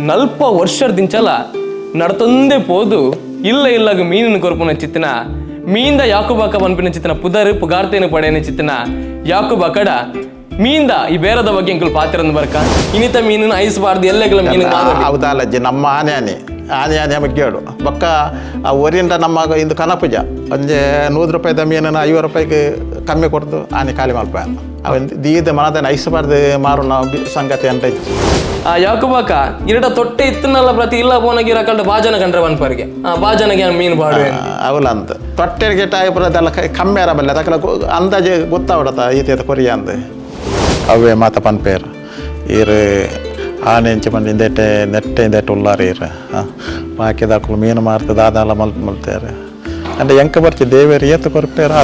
నల్ప వర్షర్దించాల నడుతుందే పోదు ఇల్ల ఇల్లగు మీనును కొరుపున చిత్తిన మీంద యాకుబాక పంపిన చిత్తిన పుదరు పుగాರ್ತೇನೆ ಪಡೆಯನ ಚಿತ್ತಿನ ಯಾಕುಬ ಕಡ ಮೀಂದ ಈ ಬೇರದ ಬಗ್ಗೆ ಅಂಕಲ್ ಪಾತಿರಂದು ಬರ್ಕ ಇನಿತ ಮೀನನ್ನು ಐಸಬಾರ್ದು ಎಲ್ಲೆಗಳ ಮೀನು ಹೌದಲ್ಲಜ್ಜಿ ನಮ್ಮ ಆನೆ ಬಗ್ಗೆ ಬೊಕ್ಕ ಆ ಊರಿಂದ ನಮ್ಮ ಇಂದು ಕನಪೂಜ ಒಂಜೆ 100 ರೂಪಾಯಿದ ಮೀನನ್ನು 50 ರೂಪಾಯಿಗೆ ಕಮ್ಮಿ ಕೊಡ್ದು ಆನೆ ಖಾಲಿ ಮಲ್ಪ ಅವನ್ ದೀದ ಮನದನ್ನ ಐಸಬಾರ್ದು ಮಾರು ನಾವು ಸಂಗತಿ ಅಂತ ಇತ್ತು ಆ ಯಾಕುಬಾಕ ಇರಡ ತೊಟ್ಟೆ ಇತ್ತನಲ್ಲ ಪ್ರತಿ ಇಲ್ಲ ಬೋನಗಿರ ಕಂಡು ಬಾಜನ ಕಂಡ್ರೆ ಬನ್ಪರ್ಗೆ ಬಾಜನಗೆ ಮೀನು ಬಾಡುವೆ ಅವಲ್ಲ ಅಂತ ತೊಟ್ಟೆಗೆ ಟೈಪ್ರದೆಲ್ಲ ಕಮ್ಮಿ ಇರಬಲ್ಲ ಅದಕ್ಕೆಲ್ಲ ಅಂದಾಜು ಗೊತ್ತಾವಡತ್ತ ಈತ ಕೊರಿಯ ಅಂದ ಅವೇ ಮಾತ ಪನ್ಪೇರು ಈರು ಆನೆ ಇಂಚು ಮಂದಿ ಇಂದೇಟೆ ನೆಟ್ಟೆ ಇಂದೇಟೆ ಉಲ್ಲಾರ ಈರು ಬಾಕಿದಾಕಲು ಮೀನು ಮಾರ್ತದೆ ಅದೆಲ್ಲ ಮಲ್ತಾರೆ ಅಂದ್ರೆ ಎಂಕ ಬರ್ತಿ ದೇವೇರು ಏತು ಕೊರಪೇರು